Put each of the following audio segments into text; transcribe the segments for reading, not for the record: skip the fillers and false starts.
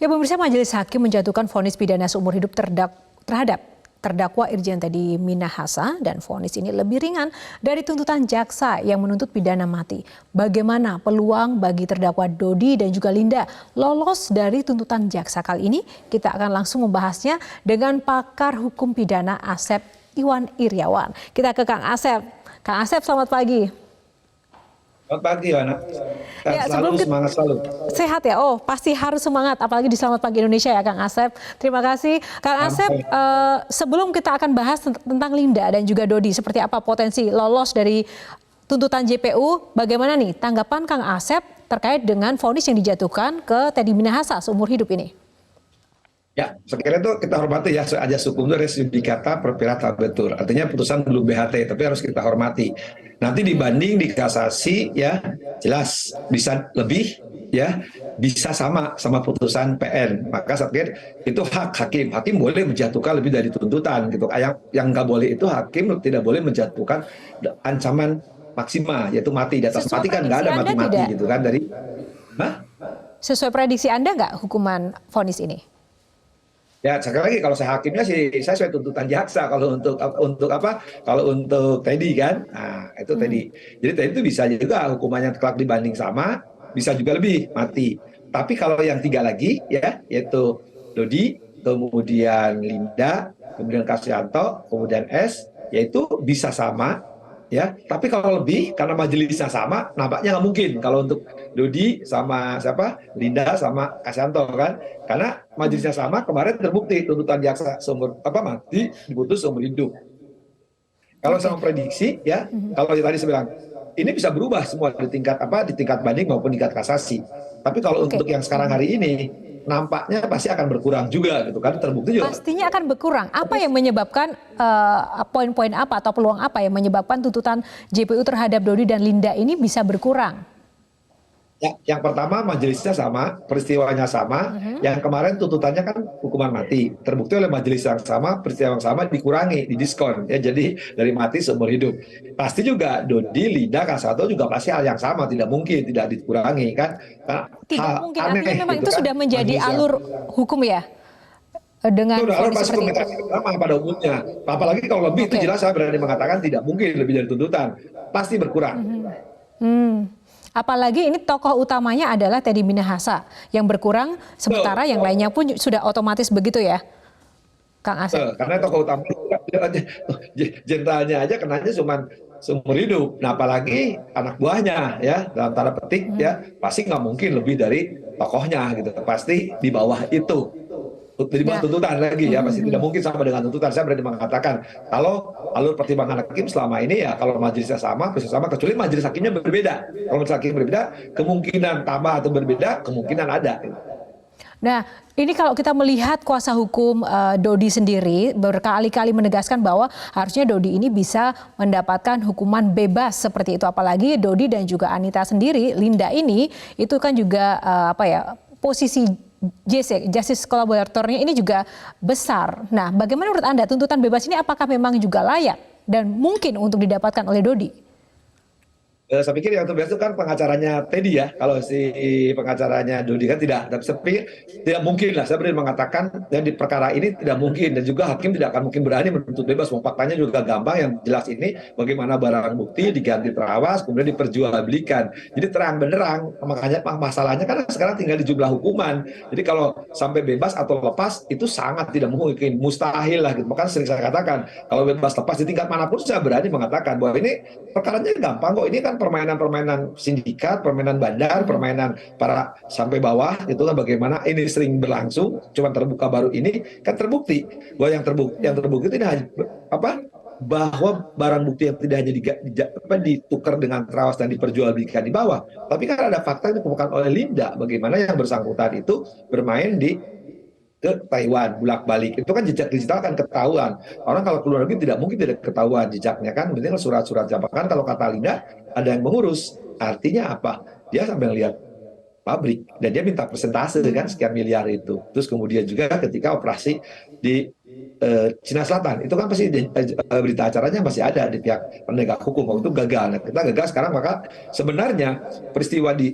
Ya, pemirsa, Majelis Hakim menjatuhkan vonis pidana seumur hidup terhadap terdakwa Irjen Teddy Minahasa, dan vonis ini lebih ringan dari tuntutan jaksa yang menuntut pidana mati. Bagaimana peluang bagi terdakwa Dodi dan juga Linda lolos dari tuntutan jaksa kali ini? Kita akan langsung membahasnya dengan pakar hukum pidana Asep Iwan Iryawan. Kita ke Kang Asep. Kang Asep, selamat pagi. Selamat pagi, Wana. Ya, Semangat selalu. Sehat ya? Oh, pasti harus semangat, apalagi di Selamat Pagi Indonesia ya, Kang Asep. Terima kasih. Kang Asep, sebelum kita akan bahas tentang Linda dan juga Dodi, seperti apa potensi lolos dari tuntutan JPU, bagaimana nih tanggapan Kang Asep terkait dengan vonis yang dijatuhkan ke Teddy Minahasa seumur hidup ini? Ya, sekiranya itu kita hormati ya, ajas hukum itu res judicata pro rata habetur. Artinya putusan belum BHT, tapi harus kita hormati. Nanti dibanding di kasasi ya, jelas bisa lebih ya, bisa sama putusan PN. Maka saya pikir itu hak hakim. Hakim boleh menjatuhkan lebih dari tuntutan gitu. Yang nggak boleh itu hakim tidak boleh menjatuhkan ancaman maksimal, yaitu mati. Di atas mati kan nggak ada mati-mati gitu kan dari. Hah? Sesuai prediksi Anda nggak hukuman vonis ini? Ya, sekali lagi kalau saya hakimnya sih saya sesuai tuntutan jaksa. Kalau untuk apa? Kalau untuk Teddy kan, nah itu Teddy. Jadi Teddy itu bisa juga hukumannya kelak dibanding sama, bisa juga lebih mati. Tapi kalau yang tiga lagi ya, yaitu Dodi, kemudian Linda, kemudian Kasyanto, kemudian S, yaitu bisa sama. Ya, tapi kalau lebih karena majelisnya sama, nampaknya nggak mungkin kalau untuk Dodi sama siapa, Linda sama Kasyanto kan, karena majelisnya sama. Kemarin terbukti tuntutan jaksa seumur mati diputus seumur hidup. Kalau sama prediksi ya, kalau tadi saya bilang ini bisa berubah semua di tingkat banding maupun tingkat kasasi. Tapi kalau untuk yang sekarang hari ini nampaknya pasti akan berkurang juga gitu kan, terbukti juga. Pastinya akan berkurang. Apa yang menyebabkan poin-poin apa atau peluang apa yang menyebabkan tuntutan JPU terhadap Dodi dan Linda ini bisa berkurang? Ya, yang pertama majelisnya sama, peristiwanya sama. Yang kemarin tuntutannya kan hukuman mati, terbukti oleh majelis yang sama, peristiwa yang sama dikurangi, didiskon ya, jadi dari mati seumur hidup. Pasti juga Dodi, Linda, Kasyanto juga pasti hal yang sama, tidak mungkin tidak dikurangi kan? Karena tidak mungkin, artinya memang gitu itu kan, sudah menjadi alur hukum ya, dengan alur vonis seperti itu. sama pada umumnya. Apalagi kalau lebih itu jelas saya berani mengatakan tidak mungkin lebih dari tuntutan, pasti berkurang. Apalagi ini tokoh utamanya adalah Teddy Minahasa yang berkurang, sementara yang lainnya pun sudah otomatis begitu ya, Kang Asep? Karena tokoh utama jenderalnya aja kenanya cuma seumur hidup. Nah, apalagi anak buahnya ya, dalam tanda petik ya, pasti nggak mungkin lebih dari tokohnya gitu. Pasti di bawah itu. Di bawah tuntutan lagi ya, pasti tidak mungkin sama dengan tuntutan. Saya berani mengatakan kalau alur pertimbangan hakim selama ini ya, kalau majelisnya sama, kecuali majelis hakimnya berbeda. Kalau majelis hakim berbeda, kemungkinan tambah atau berbeda, kemungkinan ada. Nah, ini kalau kita melihat kuasa hukum Dodi sendiri berkali-kali menegaskan bahwa harusnya Dodi ini bisa mendapatkan hukuman bebas seperti itu. Apalagi Dodi dan juga Anita sendiri, Linda ini, itu kan juga posisi JC, Justice Collaborator-nya ini juga besar. Nah, bagaimana menurut Anda tuntutan bebas ini apakah memang juga layak dan mungkin untuk didapatkan oleh Dodi? Saya pikir yang terbiasa itu kan pengacaranya Teddy ya. Kalau si pengacaranya Dodi kan tidak. Tapi saya pikir tidak mungkin lah. Saya berani mengatakan yang di perkara ini tidak mungkin. Dan juga hakim tidak akan mungkin berani menuntut bebas. Faktanya juga gampang. Yang jelas ini bagaimana barang bukti diganti terawas, kemudian diperjualbelikan. Jadi terang benderang. Makanya masalahnya kan sekarang tinggal di jumlah hukuman. Jadi kalau sampai bebas atau lepas itu sangat tidak mungkin. Mustahil lah gitu. Makanya sering saya katakan kalau bebas lepas di tingkat manapun saya berani mengatakan bahwa ini perkaranya gampang kok. Ini kan permainan sindikat, permainan bandar, permainan para sampai bawah itu kan bagaimana ini sering berlangsung, cuma terbuka baru ini kan terbukti bahwa yang terbukti itu hanya bahwa barang bukti yang tidak hanya ditukar dengan terawas dan diperjualbelikan di bawah, tapi kan ada fakta yang ditemukan oleh Linda bagaimana yang bersangkutan itu bermain ke Taiwan, bolak-balik. Itu kan jejak digital kan ketahuan. Orang kalau keluar negeri tidak mungkin tidak ketahuan jejaknya kan. Penting surat-surat kan kalau kata Linda ada yang mengurus. Artinya apa? Dia sampai lihat pabrik dan dia minta persentase kan sekian miliar itu. Terus kemudian juga ketika operasi di Cina Selatan itu kan pasti berita acaranya masih ada di pihak penegak hukum. Waktu itu gagal. Nah, kita gagal sekarang, maka sebenarnya peristiwa di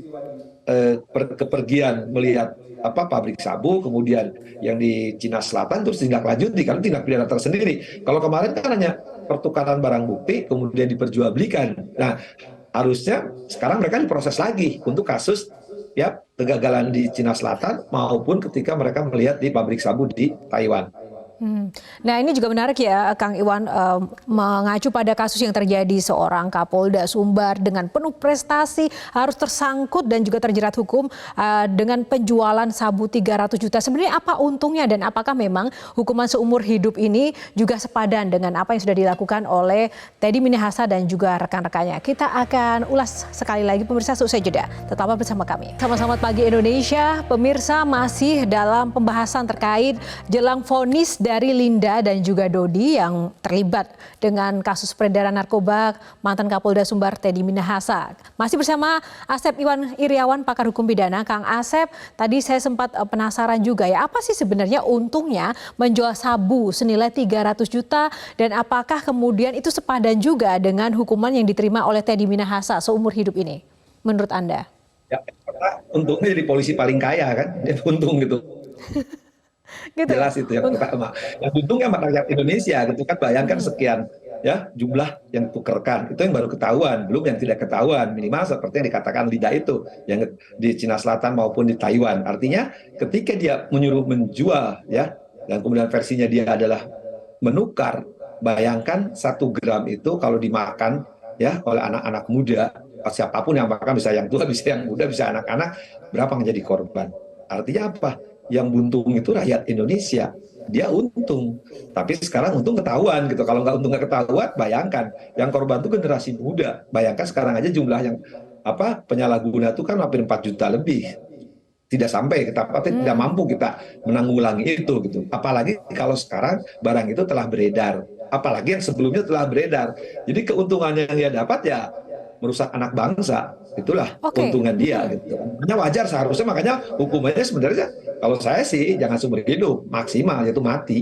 kepergian melihat pabrik sabu, kemudian yang di Cina Selatan terus tindak lanjuti karena tindak pidana tersendiri. Kalau kemarin kan hanya pertukaran barang bukti kemudian diperjualbelikan. Nah, harusnya sekarang mereka diproses lagi untuk kasus ya kegagalan di Cina Selatan maupun ketika mereka melihat di pabrik sabu di Taiwan. Nah ini juga menarik ya Kang Iwan, mengacu pada kasus yang terjadi seorang Kapolda Sumbar dengan penuh prestasi harus tersangkut dan juga terjerat hukum dengan penjualan sabu 300 juta. Sebenarnya apa untungnya dan apakah memang hukuman seumur hidup ini juga sepadan dengan apa yang sudah dilakukan oleh Teddy Minahasa dan juga rekan-rekannya? Kita akan ulas sekali lagi pemirsa usai jeda. Tetaplah bersama kami. Selamat pagi Indonesia, pemirsa masih dalam pembahasan terkait jelang vonis dari Linda dan juga Dodi yang terlibat dengan kasus peredaran narkoba mantan Kapolda Sumbar Teddy Minahasa. Masih bersama Asep Iwan Iriawan, pakar hukum pidana. Kang Asep, tadi saya sempat penasaran juga ya, apa sih sebenarnya untungnya menjual sabu senilai 300 juta dan apakah kemudian itu sepadan juga dengan hukuman yang diterima oleh Teddy Minahasa seumur hidup ini menurut Anda? Ya, karena untungnya jadi polisi paling kaya kan, dia untung gitu. Gitu. Jelas itu yang pertama. Yang untungnya rakyat Indonesia gitu kan, bayangkan sekian ya jumlah yang ditukarkan, itu yang baru ketahuan, belum yang tidak ketahuan, minimal seperti yang dikatakan Linda itu yang di Cina Selatan maupun di Taiwan. Artinya ketika dia menyuruh menjual ya, dan kemudian versinya dia adalah menukar, bayangkan 1 gram itu kalau dimakan ya oleh anak-anak muda, siapapun yang makan, bisa yang tua, bisa yang muda, bisa anak-anak, berapa yang jadi korban. Artinya apa? Yang buntung itu rakyat Indonesia, dia untung. Tapi sekarang untung ketahuan gitu. Kalau nggak untung nggak ketahuan, bayangkan yang korban itu generasi muda. Bayangkan sekarang aja jumlah yang penyalahguna itu kan hampir 4 juta lebih. Tidak sampai kita tidak mampu kita menanggulangi itu gitu. Apalagi kalau sekarang barang itu telah beredar. Apalagi yang sebelumnya telah beredar. Jadi keuntungan yang dia dapat ya merusak anak bangsa. Itulah keuntungan dia gitu. Makanya wajar seharusnya, makanya hukumannya sebenarnya kalau saya sih jangan seumur hidup, maksimal yaitu mati.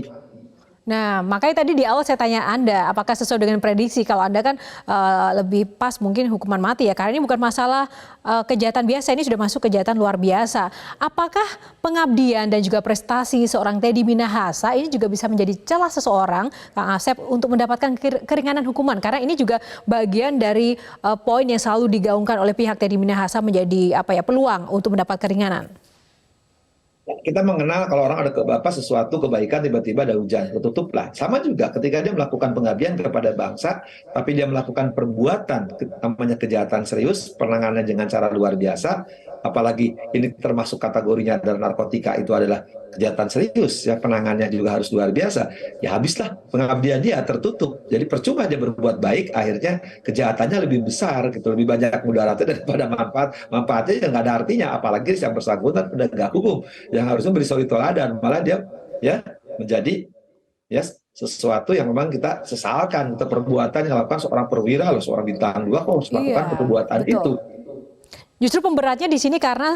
Nah, makanya tadi di awal saya tanya Anda, apakah sesuai dengan prediksi? Kalau Anda kan lebih pas mungkin hukuman mati ya, karena ini bukan masalah kejahatan biasa, ini sudah masuk kejahatan luar biasa. Apakah pengabdian dan juga prestasi seorang Teddy Minahasa ini juga bisa menjadi celah seseorang, Kang Asep, untuk mendapatkan keringanan hukuman? Karena ini juga bagian dari poin yang selalu digaungkan oleh pihak Teddy Minahasa menjadi peluang untuk mendapat keringanan. Kita mengenal kalau orang ada sesuatu kebaikan tiba-tiba ada hujan, tutuplah. Sama juga ketika dia melakukan pengabdian kepada bangsa, tapi dia melakukan perbuatan namanya kejahatan serius, penanganannya dengan cara luar biasa, apalagi ini termasuk kategorinya adalah narkotika, itu adalah kejahatan serius, ya penanganannya juga harus luar biasa. Ya habislah pengabdian dia, tertutup. Jadi percuma dia berbuat baik, akhirnya kejahatannya lebih besar, gitu, lebih banyak mudaratnya daripada manfaatnya yang nggak ada artinya. Apalagi yang bersangkutan penegak hukum yang harusnya beri suri teladan, malah dia ya menjadi ya sesuatu yang memang kita sesalkan, itu perbuatan yang dilakukan seorang perwira loh, seorang bintang 2 kok harus melakukan perbuatan itu. Justru pemberatnya di sini karena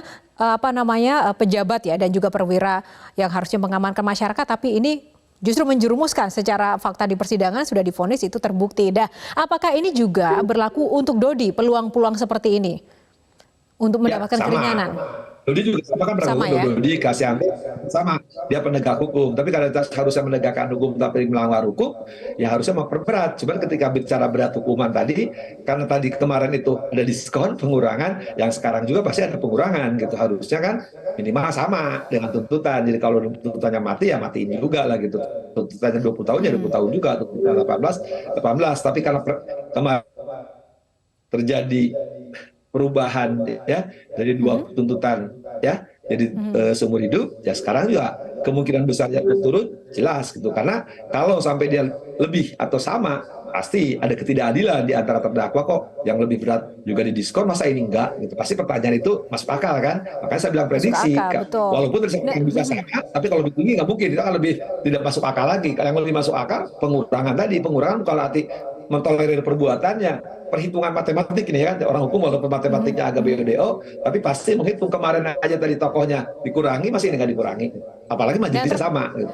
pejabat ya dan juga perwira yang harusnya mengamankan masyarakat, tapi ini justru menjerumuskan secara fakta di persidangan sudah divonis itu terbukti. Dah, apakah ini juga berlaku untuk Dodi, peluang-peluang seperti ini untuk mendapatkan keringanan? Dodi juga sama kan, Dodi Kasyanto sama, dia penegak hukum, tapi kalau harusnya menegakkan hukum tapi melanggar hukum, ya harusnya memperberat. Cuman ketika bicara berat hukuman tadi, karena tadi kemarin itu ada diskon pengurangan, yang sekarang juga pasti ada pengurangan gitu, harusnya kan minimal sama dengan tuntutan. Jadi kalau tuntutannya mati ya mati ini juga lah gitu, tuntutannya 20 tahun ya 20 tahun juga, tuntutan 18, tapi karena kemarin terjadi perubahan ya dari 2 tuntutan ya jadi seumur hidup, ya sekarang juga kemungkinan besarnya turun jelas gitu, karena kalau sampai dia lebih atau sama pasti ada ketidakadilan di antara terdakwa, kok yang lebih berat juga didiskon, masa ini enggak gitu. Pasti pertanyaan itu masuk akal kan, makanya saya bilang prediksi walaupun bisa sama, tapi kalau lebih tinggi nggak mungkin, itu kan lebih tidak masuk akal lagi. Kalau yang lebih masuk akal pengurangan bukan arti mentolerir perbuatannya, perhitungan matematik ini ya kan, orang hukum walaupun matematiknya agak BDO, tapi pasti menghitung. Kemarin aja tadi tokohnya dikurangi, masih ini nggak dikurangi, apalagi majelisnya sama gitu.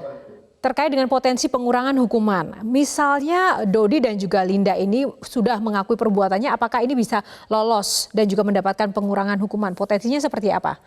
Terkait dengan potensi pengurangan hukuman, misalnya Dodi dan juga Linda ini sudah mengakui perbuatannya, apakah ini bisa lolos dan juga mendapatkan pengurangan hukuman? Potensinya seperti apa?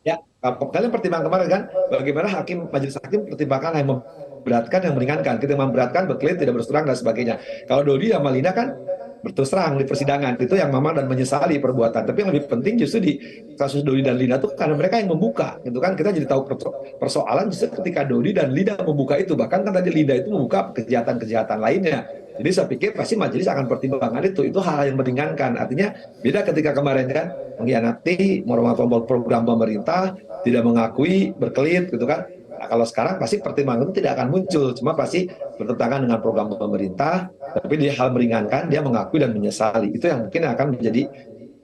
Ya, kalian pertimbangkan kemarin kan, bagaimana majelis hakim pertimbangkan yang memberatkan, yang meringankan. Kita yang memberatkan, berkelit, tidak berterus terang dan sebagainya. Kalau Dodi sama Linda kan berterus terang di persidangan, itu yang memang dan menyesali perbuatan. Tapi yang lebih penting justru di kasus Dodi dan Linda tuh karena mereka yang membuka, gitu kan. Kita jadi tahu persoalan justru ketika Dodi dan Linda membuka itu. Bahkan kan tadi Linda itu membuka kejahatan-kejahatan lainnya. Jadi saya pikir pasti majelis akan pertimbangkan itu hal yang meringankan. Artinya beda ketika kemarin kan mengkhianati program pemerintah, tidak mengakui, berkelit gitu kan. Nah, kalau sekarang pasti pertimbangan itu tidak akan muncul, cuma pasti bertentangan dengan program pemerintah, tapi dia hal meringankan, dia mengakui dan menyesali. Itu yang mungkin akan menjadi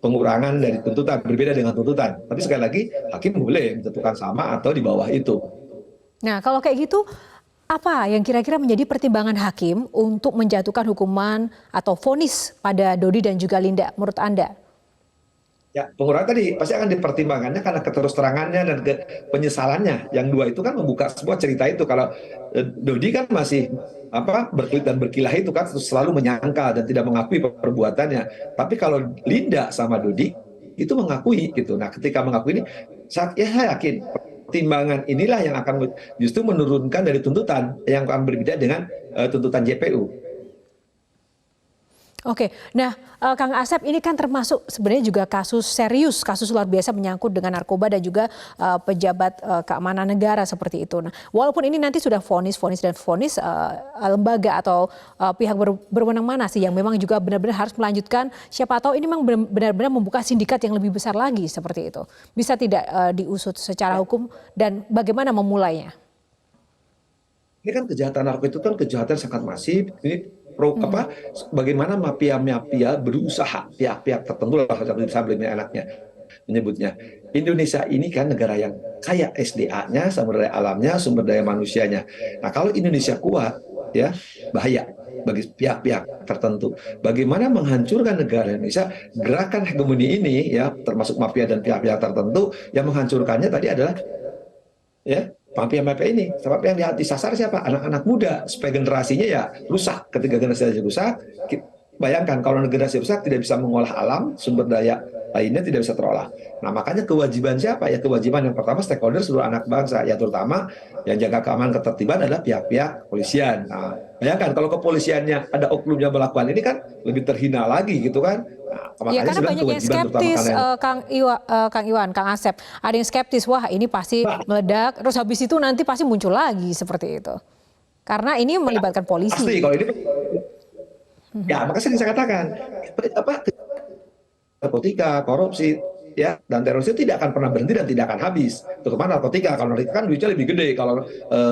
pengurangan dari tuntutan, berbeda dengan tuntutan. Tapi sekali lagi, hakim boleh menentukan sama atau di bawah itu. Nah, kalau kayak gitu, apa yang kira-kira menjadi pertimbangan hakim untuk menjatuhkan hukuman atau vonis pada Dodi dan juga Linda menurut Anda? Ya, pengurangan tadi pasti akan dipertimbangkannya karena keterus terangannya dan penyesalannya. Yang dua itu kan membuka sebuah cerita itu. Kalau Dodi kan masih berkelit dan berkilah itu kan selalu menyangkal dan tidak mengakui perbuatannya. Tapi kalau Linda sama Dodi itu mengakui gitu. Nah, ketika mengakui ini, saya yakin pertimbangan inilah yang akan justru menurunkan dari tuntutan yang akan berbeda dengan tuntutan JPU. Oke, nah Kang Asep ini kan termasuk sebenarnya juga kasus serius, kasus luar biasa menyangkut dengan narkoba dan juga pejabat keamanan negara seperti itu. Nah, walaupun ini nanti sudah vonis lembaga atau pihak berwenang mana sih yang memang juga benar-benar harus melanjutkan, siapa tahu ini memang benar-benar membuka sindikat yang lebih besar lagi seperti itu. Bisa tidak diusut secara hukum dan bagaimana memulainya? Ini kan kejahatan narkoba itu kan kejahatan sangat masif. Ini bagaimana mafia-mafia berusaha, pihak-pihak tertentu lah, bisa beli enaknya menyebutnya. Indonesia ini kan negara yang kaya SDA-nya, sumber daya alamnya, sumber daya manusianya. Nah, kalau Indonesia kuat, ya bahaya bagi pihak-pihak tertentu. Bagaimana menghancurkan negara Indonesia? Gerakan hegemoni ini, ya termasuk mafia dan pihak-pihak tertentu, yang menghancurkannya tadi adalah ya mafia-mafia ini. Sebab yang disasar siapa? Anak-anak muda, supaya generasinya ya rusak. Ketika generasi rusak, bayangkan kalau generasi rusak tidak bisa mengolah alam, sumber daya lainnya tidak bisa terolah. Nah, makanya kewajiban siapa? Ya kewajiban yang pertama stakeholder seluruh anak bangsa, ya terutama yang jaga keamanan ketertiban adalah pihak-pihak kepolisian. Nah, bayangkan kalau kepolisiannya ada oknumnya melakukan ini kan lebih terhina lagi gitu kan. Nah, ya karena banyak yang skeptis, Kang Iwan, Kang Asep. Ada yang skeptis, wah ini pasti meledak, terus habis itu nanti pasti muncul lagi seperti itu. Karena ini melibatkan polisi. Pasti kalau ini, ya makanya saya katakan, narkotika, korupsi, ya dan teroris itu tidak akan pernah berhenti dan tidak akan habis. Terutama narkotika, kalau narkotika kan duitnya lebih gede, kalau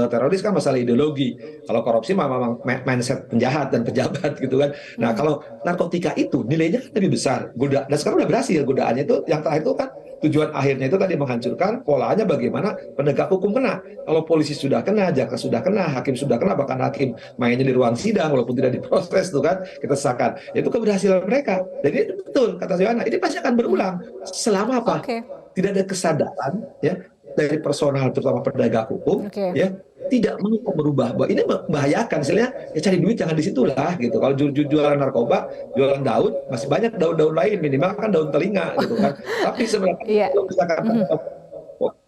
teroris kan masalah ideologi, kalau korupsi memang mindset penjahat dan pejabat gitu kan. Nah, kalau narkotika itu nilainya kan lebih besar, dan sekarang udah berhasil godaannya itu. Yang terakhir itu kan tujuan akhirnya itu tadi menghancurkan, polanya bagaimana penegak hukum kena. Kalau polisi sudah kena, jaksa sudah kena, hakim sudah kena, bahkan hakim mainnya di ruang sidang walaupun tidak diproses tuh kan, kita sesakan. Itu keberhasilan mereka. Jadi betul kata Yohana, ini pasti akan berulang selama apa? Tidak ada kesadaran ya dari personal terutama penegak hukum ya tidak mau merubah. Ini membahayakan, istilahnya ya cari duit jangan di situlah gitu. Kalau jualan narkoba, jualan daun, masih banyak daun-daun lain, minimal kan daun telinga gitu kan. Tapi sebenarnya kalau misalkan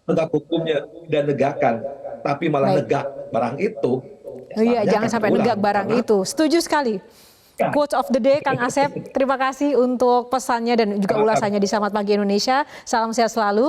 penegak hukumnya dan negakan, tapi malah negak barang itu. Iya, jangan sampai negak barang itu. Setuju sekali. Quote of the day, Kang Asep. Terima kasih untuk pesannya dan juga ulasannya di Selamat Pagi Indonesia. Salam sehat selalu.